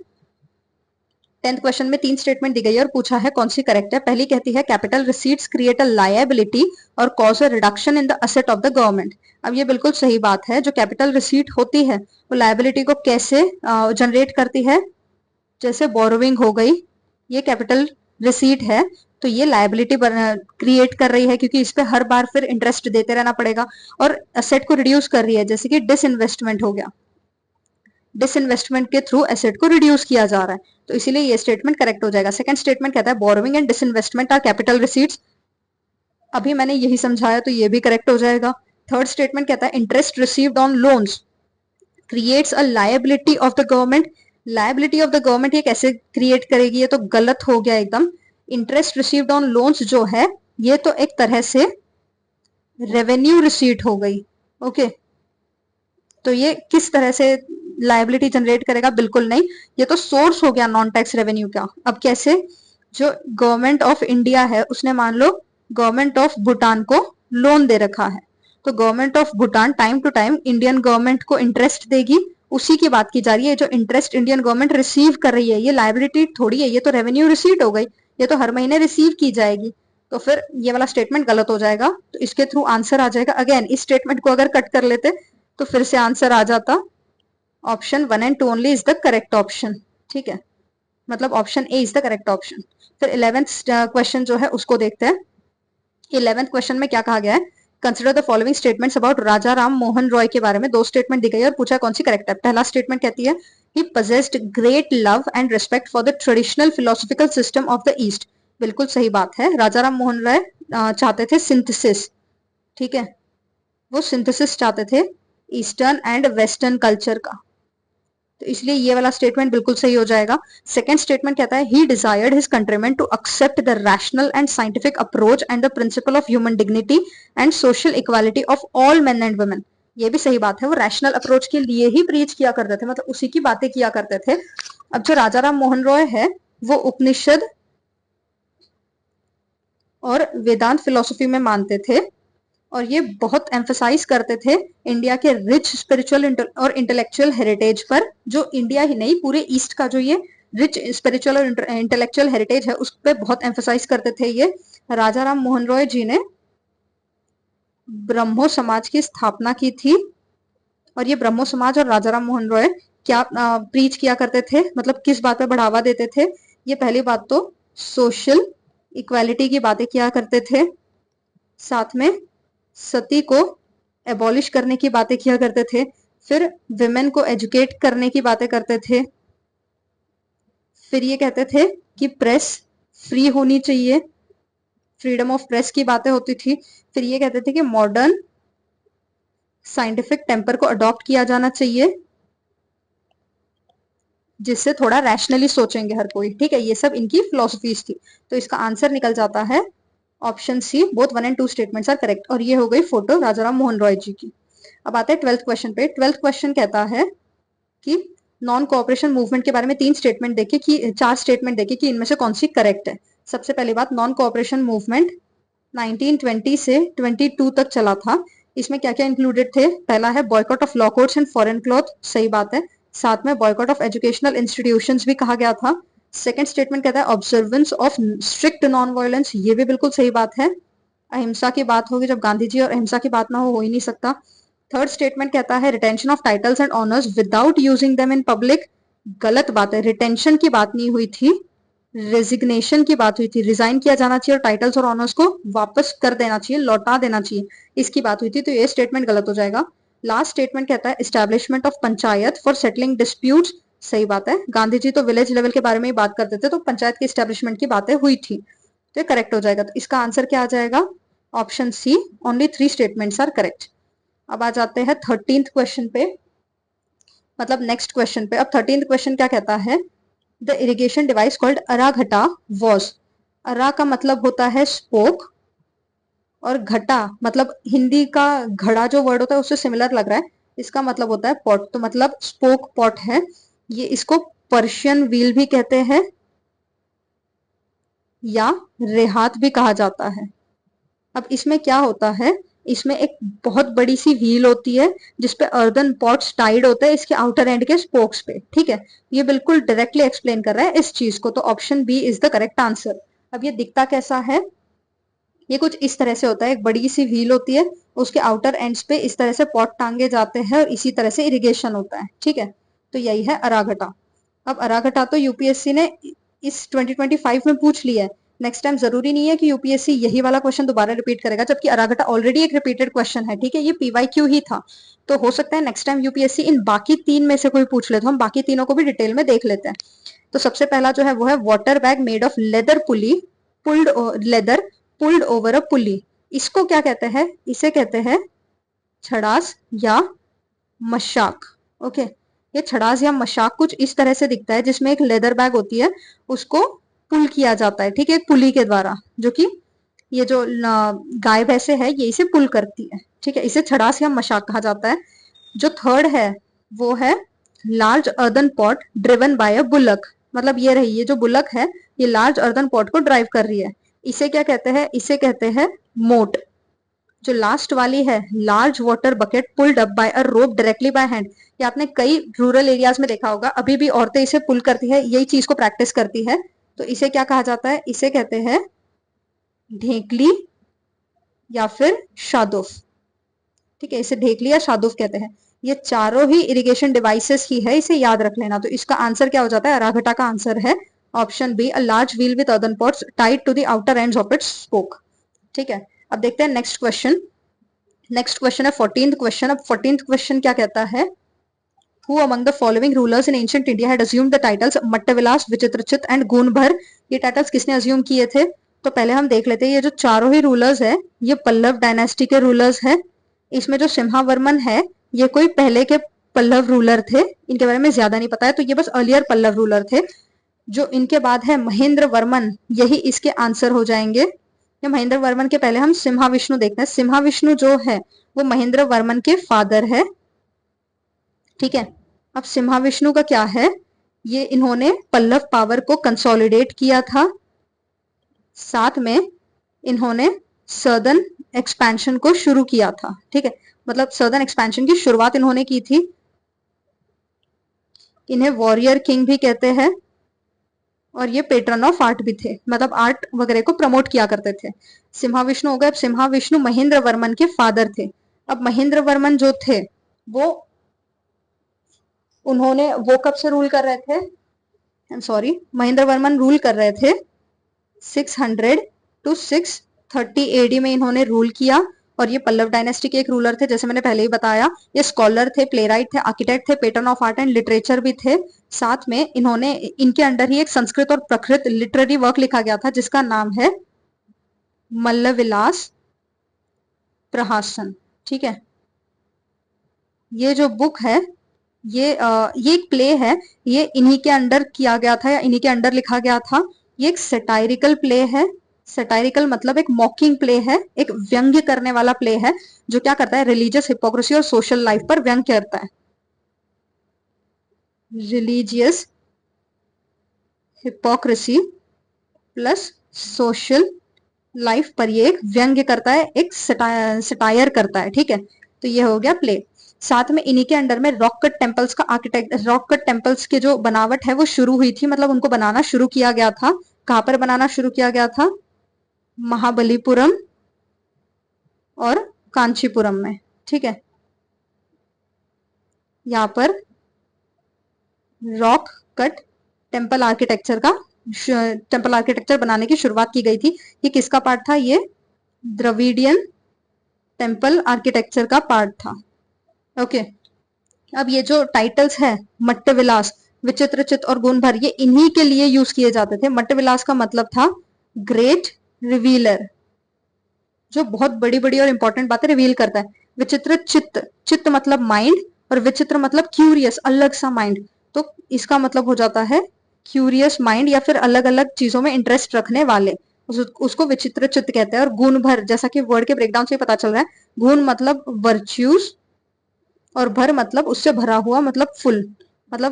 10th क्वेश्चन में 3 स्टेटमेंट दी गई है और पूछा है कौन सी करेक्ट है। पहली कहती है capital receipts create a liability और cause a reduction in the asset of the government. अब ये बिल्कुल सही बात है, जो कैपिटल रिसीट होती है वो लायबिलिटी को कैसे जनरेट करती है, जैसे बोरोविंग हो गई, ये कैपिटल रिसीट है, तो ये लायबिलिटी क्रिएट कर रही है क्योंकि इस पे हर बार फिर इंटरेस्ट देते रहना पड़ेगा, और असेट को रिड्यूस कर रही है, जैसे कि डिसइन्वेस्टमेंट हो गया, डिसइन्वेस्टमेंट के थ्रू एसेट को रिड्यूस किया जा रहा है, तो इसीलिए ये स्टेटमेंट करेक्ट हो जाएगा। सेकंड स्टेटमेंट कहता है borrowing and disinvestment are capital receipts. अभी मैंने यही समझाया तो ये भी करेक्ट हो जाएगा। थर्ड स्टेटमेंट कहता है interest received on loans creates a liability of the government. Liability of the government ये कैसे क्रिएट करेगी, ये तो गलत हो गया एकदम। इंटरेस्ट रिसीव्ड ऑन लोन्स जो है ये तो एक तरह से रेवेन्यू रिसीट हो गई, ओके। तो ये किस तरह से लायबिलिटी जनरेट करेगा? बिल्कुल नहीं, ये तो सोर्स हो गया नॉन टैक्स रेवेन्यू का। अब कैसे? जो गवर्नमेंट ऑफ इंडिया है उसने मान लो गवर्नमेंट ऑफ भूटान को लोन दे रखा है, तो government of Bhutan time to time Indian government को इंटरेस्ट देगी, उसी की बात की जा रही है। जो इंटरेस्ट इंडियन गवर्नमेंट रिसीव कर रही है ये लायबिलिटी थोड़ी है, ये तो रेवेन्यू रिसीट हो गई, ये तो हर महीने रिसीव की जाएगी, तो फिर ये वाला स्टेटमेंट गलत हो जाएगा। तो इसके थ्रू आंसर आ जाएगा, अगेन इस स्टेटमेंट को अगर कट कर लेते तो फिर से आंसर आ जाता option 1 and 2 only is the correct option. ठीक है, मतलब option A is the correct option. फिर 11th क्वेश्चन जो है उसको देखते हैं। 11th क्वेश्चन में क्या कहा गया है, consider the following statements about Raja Ram Mohan Roy के बारे में। दो स्टेटमेंट दी गई और पूछा कौन सी करेक्ट है। पहला स्टेटमेंट कहती है ही possessed great love and respect for the traditional philosophical system of the east। बिल्कुल सही बात है, राजा राम मोहन राय चाहते थे सिंथेसिस, ठीक है, वो सिंथेसिस चाहते थे ईस्टर्न एंड वेस्टर्न कल्चर का, तो इसलिए ये वाला स्टेटमेंट बिल्कुल सही हो जाएगा। सेकंड स्टेटमेंट कहता है he desired his countrymen to accept the rational and scientific approach and the principle of human dignity and social equality of all men and women. ये भी सही बात है, वो रैशनल अप्रोच के लिए ही प्रीच किया करते थे, मतलब उसी की बातें किया करते थे। अब जो राजा राम मोहन रॉय है वो उपनिषद और वेदांत फिलोसफी में मानते थे, और ये बहुत एम्फसाइज करते थे इंडिया के रिच स्पिरिचुअल और इंटेलेक्चुअल हेरिटेज पर, जो इंडिया ही नहीं पूरे ईस्ट का जो ये रिच स्पिरिचुअल और इंटेलेक्चुअल हेरिटेज है उस पर बहुत एम्फसाइज करते थे। ये राजा राम मोहन रॉय जी ने ब्रह्मो समाज की स्थापना की थी, और ये ब्रह्मो समाज और राजा राम मोहन रॉय क्या प्रीच किया करते थे, मतलब किस बात पे बढ़ावा देते थे। ये पहली बात तो सोशल इक्वालिटी की बातें किया करते थे, साथ में सती को एबॉलिश करने की बातें किया करते थे, फिर विमेन को एजुकेट करने की बातें करते थे, फिर ये कहते थे कि प्रेस फ्री होनी चाहिए, फ्रीडम ऑफ प्रेस की बातें होती थी, फिर ये कहते थे कि मॉडर्न साइंटिफिक टेम्पर को अडॉप्ट किया जाना चाहिए जिससे थोड़ा रैशनली सोचेंगे हर कोई, ठीक है, ये सब इनकी फिलोसफीज थी। तो इसका आंसर निकल जाता है option C, both 1 and 2 statements are correct. और ये हो गई फोटो राजा राम मोहन रॉय जी की। अब आते हैं 12th क्वेश्चन पे। 12th क्वेश्चन कहता है कि नॉन कोऑपरेशन मूवमेंट के बारे में 3 स्टेटमेंट देखे कि 4 स्टेटमेंट देखे कि इनमें से कौन सी करेक्ट है। सबसे पहली बात, नॉन कोऑपरेशन मूवमेंट 1920 से 22 तक चला था। इसमें क्या क्या इंक्लूडेड थे, पहला है boycott of law courts and foreign cloth, सही बात है, साथ में बॉयकॉट ऑफ एजुकेशनल इंस्टीट्यूशंस भी कहा गया था। सेकंड स्टेटमेंट कहता है observance of strict non violence, ये भी बिल्कुल सही बात है, अहिंसा की बात होगी, जब गांधी जी और अहिंसा की बात ना हो ही नहीं सकता। थर्ड स्टेटमेंट कहता है retention of titles and honours without using them in public, गलत बात है, रिटेंशन की बात नहीं हुई थी, रेजिग्नेशन की बात हुई थी, रिजाइन किया जाना चाहिए और टाइटल्स और ऑनर्स को वापस कर देना चाहिए, लौटा देना चाहिए, इसकी बात हुई थी, तो ये स्टेटमेंट गलत हो जाएगा। लास्ट स्टेटमेंट कहता है establishment of panchayat for settling disputes, सही बात है, गांधी जी तो विलेज लेवल के बारे में ही बात करते थे, तो पंचायत की एस्टैब्लिशमेंट की बातें हुई थी, तो ये करेक्ट हो जाएगा। तो इसका आंसर क्या आ जाएगा, option C, only 3 statements are correct. अब आ जाते हैं 13th क्वेश्चन पे, मतलब नेक्स्ट क्वेश्चन पे। अब 13th क्वेश्चन क्या कहता है, the irrigation device called araghatta was, अरा का मतलब होता है स्पोक, और घटा मतलब हिंदी का घड़ा जो वर्ड होता है उससे सिमिलर लग रहा है, इसका मतलब होता है पॉट, तो मतलब स्पोक पॉट है ये। इसको पर्शियन व्हील भी कहते हैं या रेहात भी कहा जाता है। अब इसमें क्या होता है, इसमें एक बहुत बड़ी सी व्हील होती है जिसपे अर्दन पॉट्स टाइड होते हैं इसके आउटर एंड के स्पोक्स पे, ठीक है, ये बिल्कुल डायरेक्टली एक्सप्लेन कर रहा है इस चीज को, तो option B is the correct answer. अब ये दिखता कैसा है, ये कुछ इस तरह से होता है, एक बड़ी सी व्हील होती है, उसके आउटर एंड्स पे इस तरह से पॉट टांगे जाते हैं और इसी तरह से इरिगेशन होता है, ठीक है, तो यही है अराघटा। अब अराघटा तो यूपीएससी ने इस 2025 में पूछ लिया है, नेक्स्ट टाइम जरूरी नहीं है कि यूपीएससी यही वाला क्वेश्चन दोबारा रिपीट करेगा, जबकि अराघटा ऑलरेडी एक रिपीटेड क्वेश्चन है, ठीक है, ये पीवाईक्यू ही था, तो हो सकता है नेक्स्ट टाइम यूपीएससी इन बाकी 3 में से कोई पूछ ले, तो हम बाकी तीनों को भी डिटेल में देख लेते हैं। तो सबसे पहला जो है वो है water bag made of leather pulley, pulled leather pulled over a pulley, इसको क्या कहते हैं, इसे कहते हैं छड़ास या मशाक। ओके, ये छड़ास या मशाक कुछ इस तरह से दिखता है, जिसमें एक लेदर बैग होती है, उसको पुल किया जाता है, ठीक है, एक पुली के द्वारा, जो कि ये जो गाय भैंसे है ये इसे पुल करती है, ठीक है, इसे छड़ास या मशाक कहा जाता है। जो थर्ड है वो है large earthen pot driven by a bullock, मतलब ये रही, ये जो बुलक है ये लार्ज अर्दन पॉट को ड्राइव कर रही है। इसे क्या कहते हैं? इसे कहते हैं मोट। जो लास्ट वाली है, large water bucket pulled up by a rope directly by hand, ये आपने कई रूरल एरियाज में देखा होगा, अभी भी औरतें इसे पुल करती है, यही चीज को प्रैक्टिस करती है। तो इसे क्या कहा जाता है? इसे कहते हैं ढेकली या फिर शादोफ। ठीक है, इसे ढेकली या शादुफ कहते हैं। ये चारों ही इरिगेशन डिवाइसेस ही है, इसे याद रख लेना। तो इसका आंसर क्या हो जाता है? अराघटा का आंसर है option B, a large wheel with earthen pots tied to the outer ends of its spoke. ठीक है, अब देखते हैं नेक्स्ट क्वेश्चन। नेक्स्ट क्वेश्चन है 14th क्वेश्चन। अब 14th क्वेश्चन क्या कहता है? Who among the following rulers in ancient India had assumed the titles Mattavilasa, Vichitrachitta and Gunabhara? ये टाइटल्स किसने अज्यूम किए थे? तो पहले हम देख लेते हैं, ये जो चारों ही रूलर्स है ये पल्लव डायनेस्टी के रूलर्स है। इसमें जो सिम्हावर्मन है ये कोई पहले के पल्लव रूलर थे, इनके बारे में ज्यादा नहीं पता है, तो ये बस अर्लियर पल्लव रूलर थे। जो इनके बाद है महेंद्र वर्मन, यही इसके आंसर हो जाएंगे। ये महेंद्र वर्मन के पहले हम सिम्हा विष्णु देखते हैं। सिम्हा विष्णु जो है वो महेंद्र वर्मन के फादर है। ठीक है, अब सिम्हा विष्णु का क्या है? ये इन्होंने पल्लव पावर को कंसोलिडेट किया था, साथ में इन्होंने सर्दर्न एक्सपेंशन को शुरू किया था। ठीक है, मतलब सर्दर्न एक्सपेंशन की शुरुआत इन्होंने की थी। इन्हें वॉरियर किंग भी कहते हैं और ये पेट्रन ऑफ आर्ट भी थे, मतलब आर्ट वगैरह को प्रमोट किया करते थे। सिम्हा विष्णु हो गए। अब सिम्हा विष्णु महेंद्र वर्मन के फादर थे। अब महेंद्र वर्मन जो थे वो उन्होंने वो कब से रूल कर रहे थे? आई am sorry, Mahendra Varman rule कर रहे थे 600 टू 630 एडी में इन्होंने रूल किया। और ये पल्लव डायनेस्टी के एक रूलर थे, जैसे मैंने पहले ही बताया। ये स्कॉलर थे, प्लेराइट थे, आर्किटेक्ट थे, pattern of art and literature भी थे। साथ में इन्होंने, इनके अंडर ही एक संस्कृत और प्रकृत लिटरेरी वर्क लिखा गया था जिसका नाम है मल्लविलास प्रहासन। ठीक है, ये जो बुक है ये एक प्ले है, ये इन्हीं के अंडर किया गया था या इन्हीं के अंडर लिखा गया था। ये एक सटायरिकल प्ले है। सटायरिकल मतलब एक मॉकिंग प्ले है, एक व्यंग्य करने वाला प्ले है, जो क्या करता है? रिलीजियस हिपोक्रेसी और सोशल लाइफ पर व्यंग्य करता है। Religious hypocrisy plus social life पर ये एक व्यंग्य करता है, एक सटायर करता है। ठीक है, तो ये हो गया प्ले। साथ में इन्हीं के अंडर में रॉक कट टेम्पल्स का आर्किटेक्ट, रॉक कट टेम्पल्स की जो बनावट है वो शुरू हुई थी, मतलब उनको बनाना शुरू किया गया था। कहां पर बनाना शुरू किया गया था? महाबलीपुरम और कांचीपुरम में। ठीक है, यहाँ पर रॉक कट टेम्पल आर्किटेक्चर बनाने की शुरुआत की गई थी। ये किसका पार्ट था? ये द्रविडियन टेम्पल आर्किटेक्चर का पार्ट था। ओके, अब ये जो टाइटल्स है मट्टविलास, विचित्रचित और गुणभर, ये इन्हीं के लिए यूज किए जाते थे। मट्टविलास का मतलब था ग्रेट रिवीलर, जो बहुत बड़ी बड़ी और इंपॉर्टेंट बातें रिवील करता है। विचित्र चित्त, चित्त मतलब माइंड, और विचित्र मतलब क्यूरियस, अलग सा माइंड। तो इसका मतलब हो जाता है क्यूरियस माइंड या फिर अलग अलग चीजों में इंटरेस्ट रखने वाले, उसको विचित्र चित्त कहते हैं। और गुण भर, जैसा कि वर्ड के ब्रेकडाउन से पता चल रहा है, गुण मतलब वर्च्यूज और भर मतलब उससे भरा हुआ, मतलब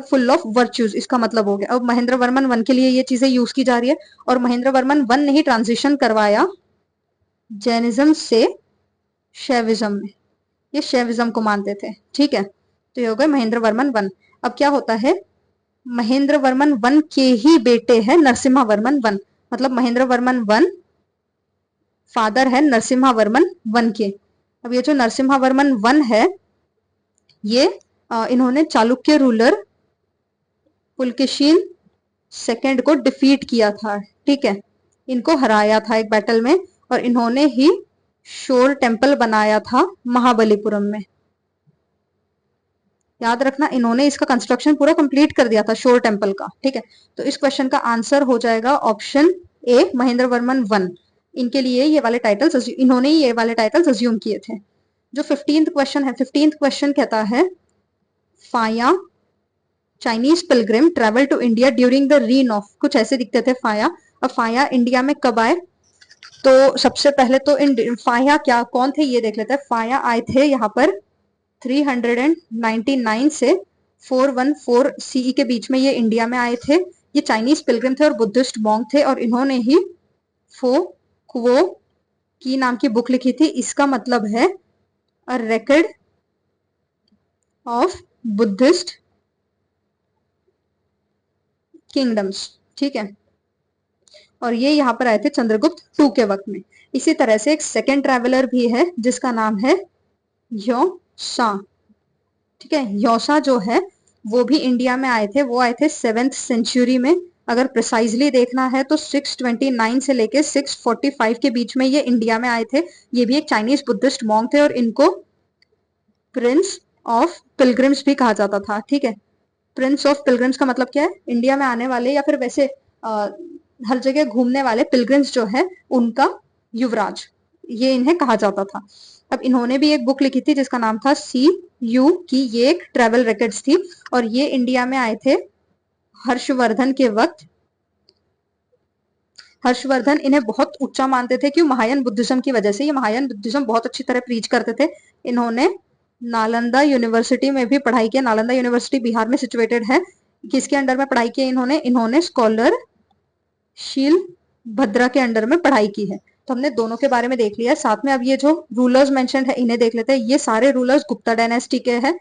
फुल ऑफ वर्च्यूज, इसका मतलब हो गया। अब महेंद्र वर्मन वन के लिए ये चीजें यूज की जा रही है, और महेंद्र वर्मन वन ने ही ट्रांजिशन करवाया जैनिज्म से शैविज्म में। ये शैविज्म को मानते थे। ठीक है, तो ये हो गए महेंद्र वर्मन वन। अब क्या होता है? महेंद्र वर्मन वन के ही बेटे हैं नरसिम्हा वर्मन वन, मतलब महेंद्र वर्मन वन फादर है नरसिम्हा वर्मन वन के। अब ये जो नरसिम्हा वर्मन वन है ये इन्होंने चालुक्य रूलर पुलकेशिन सेकंड को डिफीट किया था। ठीक है, इनको हराया था एक बैटल में, और इन्होंने ही शोर टेम्पल बनाया था महाबलीपुरम में। याद रखना, इन्होंने इसका कंस्ट्रक्शन पूरा कंप्लीट कर दिया था शोर टेम्पल का। ठीक है, तो इस क्वेश्चन का आंसर हो जाएगा ऑप्शन ए, महेंद्र वर्मन वन। इनके लिए ये वाले टाइटल्स, इन्होंने ये वाले टाइटल्स अज्यूम किए थे। जो 15th क्वेश्चन है, 15th क्वेश्चन कहता है फाया Chinese pilgrim travel to India during the reign of, कुछ ऐसे दिखते थे फाया। अब फाया इंडिया में कब आए? तो सबसे पहले तो फाया क्या, कौन थे ये देख लेते हैं। फाया आए थे यहाँ पर 399 से 414 सीई के बीच में ये इंडिया में आए थे। ये चाइनीज पिलग्रिम थे और बुद्धिस्ट मॉन्क थे, और इन्होंने ही फो क्वो की नाम की बुक लिखी थी। इसका मतलब है अ रेकॉर्ड ऑफ बुद्धिस्ट किंगडम्स, ठीक है। और ये यहाँ पर आए थे चंद्रगुप्त टू के वक्त में। इसी तरह से एक सेकेंड ट्रैवलर भी है जिसका नाम है योशा, ठीक है। योशा जो है वो भी इंडिया में आए थे, वो आए थे 7th सेंचुरी में। अगर प्रिसाइजली देखना है तो 629 से लेके 645 के बीच में ये इंडिया में आए थे। ये भी एक चाइनीज बुद्धिस्ट मॉन्क थे और इनको प्रिंस ऑफ पिलग्रिम्स भी कहा जाता था, ठीक है। प्रिंस ऑफ पिलग्रिम्स का मतलब क्या है? इंडिया में आने वाले या फिर वैसे हर जगह घूमने वाले पिलग्रिम्स जो है उनका युवराज, ये इन्हें कहा जाता था। अब इन्होंने भी एक बुक लिखी थी जिसका नाम था सी यू की, ये एक ट्रेवल रिकॉर्ड्स थी, और ये इंडिया में आए थे हर्षवर्धन के वक्त। हर्षवर्धन इन्हें बहुत ऊंचा मानते थे, क्यों? महायान बुद्धिज्म की वजह से। ये महायान बुद्धिज्म बहुत अच्छी तरह प्रीच करते थे। इन्होंने नालंदा यूनिवर्सिटी में भी पढ़ाई की। नालंदा यूनिवर्सिटी बिहार में सिचुएटेड है। किसके अंडर में पढ़ाई की इन्होंने स्कॉलर शील भद्रा के अंडर में पढ़ाई की है। तो हमने दोनों के बारे में देख लिया। साथ में अब ये जो रूलर्स मेंशन्ड है इन्हें देख लेते हैं। ये सारे रूलर्स गुप्ता डायनेस्टी के हैं,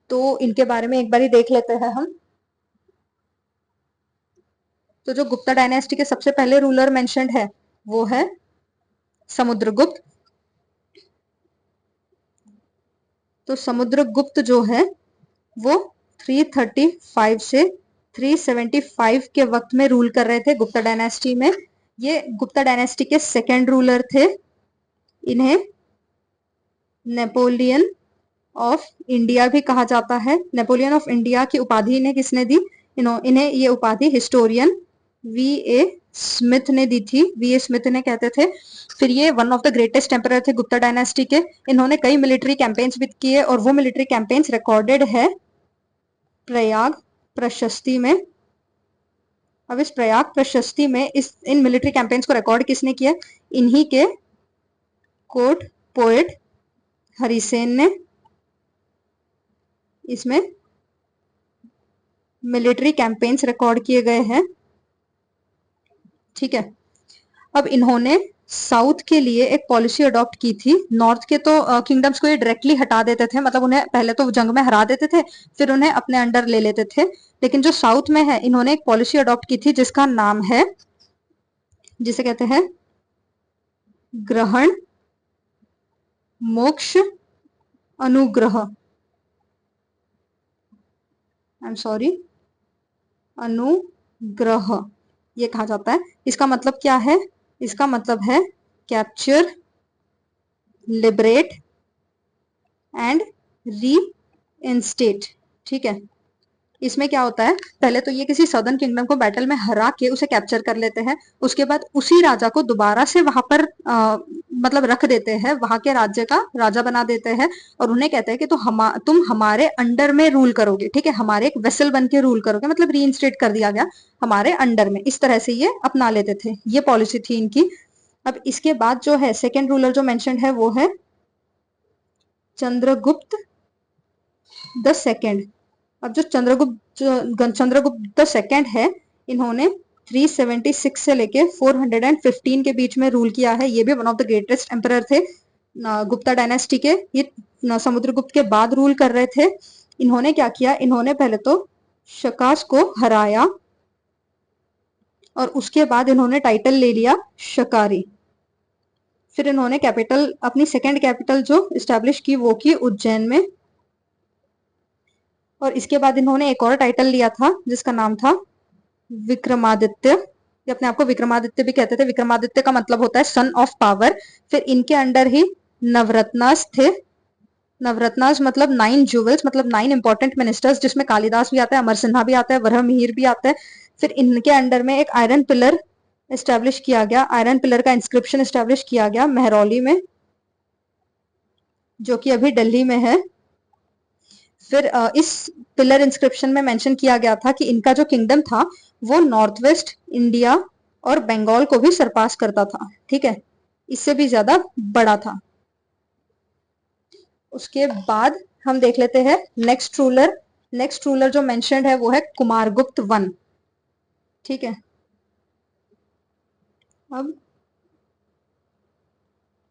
तो इनके बारे में एक बार देख लेते हैं हम। तो जो गुप्ता डायनेस्टी के सबसे पहले रूलर मेंशन्ड है वो है समुद्रगुप्त। तो समुद्रगुप्त जो है वो 335 से 375 के वक्त में रूल कर रहे थे गुप्ता डायनेस्टी में। ये गुप्ता डायनेस्टी के सेकेंड रूलर थे। इन्हें नेपोलियन ऑफ इंडिया भी कहा जाता है। नेपोलियन ऑफ इंडिया की उपाधि इन्हें किसने दी? इन्हें ये उपाधि हिस्टोरियन वी ए स्मिथ ने दी थी। वी ए स्मिथ ने कहते थे। फिर ये one of the greatest emperor थे गुप्ता डायनेस्टी के। इन्होंने कई मिलिट्री कैंपेन्स भी किए और वो मिलिट्री कैंपेन्स रिकॉर्डेड है प्रयाग प्रशस्ति में। अब इस प्रयाग प्रशस्ति में इन मिलिट्री कैंपेन्स को रिकॉर्ड किसने किया? इन्हीं के कोर्ट पोएट हरिसेन ने इसमें मिलिट्री कैंपेन्स रिकॉर्ड किए गए हैं, ठीक है। अब इन्होंने साउथ के लिए एक पॉलिसी अडॉप्ट की थी। नॉर्थ के तो किंगडम्स को ये डायरेक्टली हटा देते थे, मतलब उन्हें पहले तो जंग में हरा देते थे, फिर उन्हें अपने अंडर ले लेते थे। लेकिन जो साउथ में है इन्होंने एक पॉलिसी अडॉप्ट की थी जिसका नाम है, जिसे कहते हैं ग्रहण मोक्ष अनुग्रह। आई एम सॉरी, अनुग्रह ये कहा जाता है। इसका मतलब क्या है? इसका मतलब है capture, liberate and re instead, ठीक है। इसमें क्या होता है, पहले तो ये किसी सदर्न किंगडम को बैटल में हरा के उसे कैप्चर कर लेते हैं। उसके बाद उसी राजा को दोबारा से वहां पर मतलब रख देते हैं, वहां के राज्य का राजा बना देते हैं, और उन्हें कहते हैं कि तुम हमारे अंडर में रूल करोगे, ठीक है। हमारे एक वेसल बन के रूल करोगे, मतलब रीइंस्टेट कर दिया गया हमारे अंडर में। इस तरह से ये अपना लेते थे, ये पॉलिसी थी इनकी। अब इसके बाद जो है सेकेंड रूलर जो मेंशन है वो है चंद्रगुप्त द सेकेंड। अब जो चंद्रगुप्त द सेकेंड है, इन्होंने 376 से लेके 415 के बीच में रूल किया है। ये भी one of the greatest emperor थे गुप्ता डायनेस्टी के। ये समुद्रगुप्त के बाद रूल कर रहे थे। इन्होंने क्या किया, इन्होंने पहले तो शकास को हराया और उसके बाद इन्होंने टाइटल ले लिया शकारी। फिर इन्होंने कैपिटल, अपनी सेकेंड कैपिटल जो इस्टेब्लिश की वो की उज्जैन में। और इसके बाद इन्होंने एक और टाइटल लिया था जिसका नाम था विक्रमादित्य। ये अपने आप को विक्रमादित्य भी कहते थे। विक्रमादित्य का मतलब होता है सन ऑफ पावर। फिर इनके अंडर ही नवरत्नास थे। नवरत्नास मतलब 9 ज्यूवेल्स, मतलब 9 इंपॉर्टेंट मिनिस्टर्स, जिसमें कालिदास भी आता है, अमर सिन्हा भी आता है, वरह मिहिर भी आता है। फिर इनके अंडर में एक आयरन पिलर एस्टेब्लिश किया गया। आयरन पिलर का इंस्क्रिप्शन एस्टेब्लिश किया गया मेहरौली में, जो कि अभी दिल्ली में है। फिर इस पिलर इंस्क्रिप्शन में मेंशन किया गया था कि इनका जो किंगडम था वो नॉर्थ वेस्ट इंडिया और बंगाल को भी सरपास करता था, ठीक है, इससे भी ज्यादा बड़ा था। उसके बाद हम देख लेते हैं नेक्स्ट रूलर। नेक्स्ट रूलर जो मेंशन्ड है वो है कुमारगुप्त वन। ठीक है। अब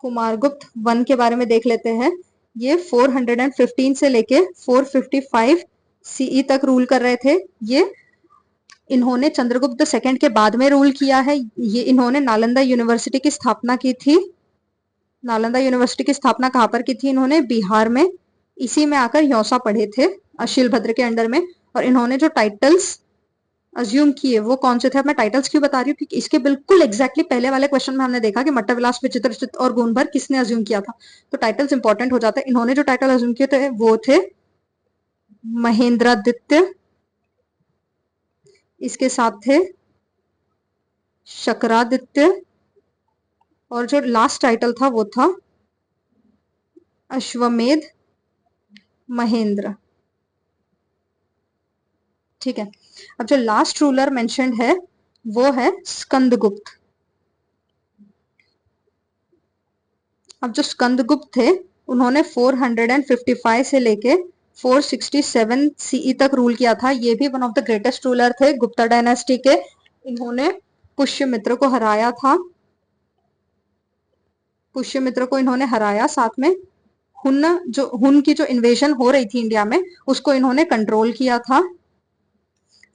कुमारगुप्त वन के बारे में देख लेते हैं। ये 415 से लेके 455 सीई तक रूल कर रहे थे। ये इन्होंने चंद्रगुप्त सेकंड के बाद में रूल किया है। ये इन्होंने नालंदा यूनिवर्सिटी की स्थापना की थी। नालंदा यूनिवर्सिटी की स्थापना कहाँ पर की थी इन्होंने? बिहार में। इसी में आकर यौसा पढ़े थे अशिलभद्र के अंडर में। और इन्होंने जो टाइटल्स अज्यूम किए वो कौन से थे? अब मैं टाइटल्स क्यों बता रही हूँ, क्योंकि इसके बिल्कुल एग्जैक्टली पहले वाले क्वेश्चन में हमने देखा कि मट्टविलास, विचित्रचित्त और गुणभर किसने अज्यूम किया था। तो टाइटल्स इंपॉर्टेंट हो जाते हैं। इन्होंने जो टाइटल अज्यूम किए थे वो थे महेंद्रादित्य, इसके साथ थे शकरादित्य, और जो लास्ट टाइटल था वो था अश्वमेध महेंद्र। ठीक है। अब जो लास्ट रूलर मेंशन्ड है वो है स्कंदगुप्त। अब जो स्कंदगुप्त थे उन्होंने 455 से लेके 467 सीई तक रूल किया था। ये भी one of the greatest ruler थे गुप्ता डायनेस्टी के। इन्होंने पुष्यमित्र को हराया था। पुष्यमित्र को इन्होंने हराया, साथ में हुन की जो इन्वेजन हो रही थी इंडिया में उसको इन्होंने कंट्रोल किया था।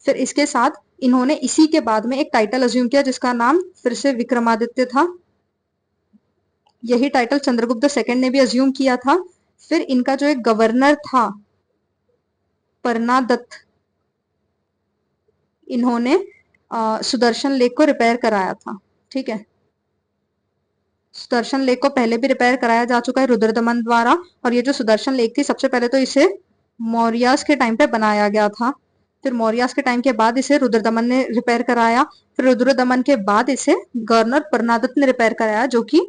फिर इसके साथ इन्होंने इसी के बाद में एक टाइटल अज्यूम किया जिसका नाम फिर से विक्रमादित्य था। यही टाइटल चंद्रगुप्त सेकंड ने भी अज्यूम किया था। फिर इनका जो एक गवर्नर था परनादत्त, इन्होंने सुदर्शन लेक को रिपेयर कराया था। ठीक है। सुदर्शन लेक को पहले भी रिपेयर कराया जा चुका है रुद्रदमन द्वारा। और ये जो सुदर्शन लेक थी सबसे पहले तो इसे मौर्यास के टाइम पे बनाया गया था। फिर मौर्यास के टाइम के बाद इसे रुद्रदमन ने रिपेयर कराया। फिर रुद्रदमन के बाद इसे गवर्नर परनादत्त ने रिपेयर कराया, जो कि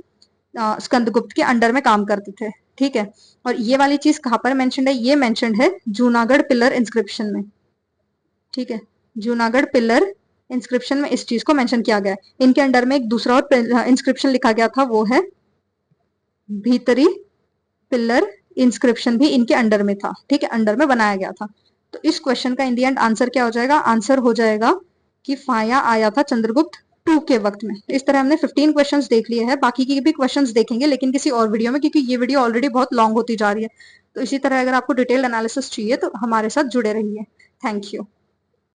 स्कंदगुप्त के अंडर में काम करते थे। ठीक है। और ये वाली चीज कहाँ पर मेंशन्ड है? ये मेंशन्ड है जूनागढ़ पिलर इंस्क्रिप्शन में। ठीक है। जूनागढ़ पिलर इंस्क्रिप्शन में इस चीज को मेंशन किया गया है। इनके अंडर में एक दूसरा और इंस्क्रिप्शन लिखा गया था, वो है भीतरी पिलर इंस्क्रिप्शन, भी इनके अंडर में था। ठीक है, अंडर में बनाया गया था। तो इस क्वेश्चन का इन दी एंड आंसर क्या हो जाएगा? आंसर हो जाएगा कि फाया आया था चंद्रगुप्त टू के वक्त में। इस तरह हमने 15 क्वेश्चंस देख लिए हैं। बाकी की भी क्वेश्चंस देखेंगे लेकिन किसी और वीडियो में, क्योंकि ये वीडियो ऑलरेडी बहुत लॉन्ग होती जा रही है। तो इसी तरह अगर आपको डिटेल्ड एनालिसिस चाहिए तो हमारे साथ जुड़े रहिए। Thank you.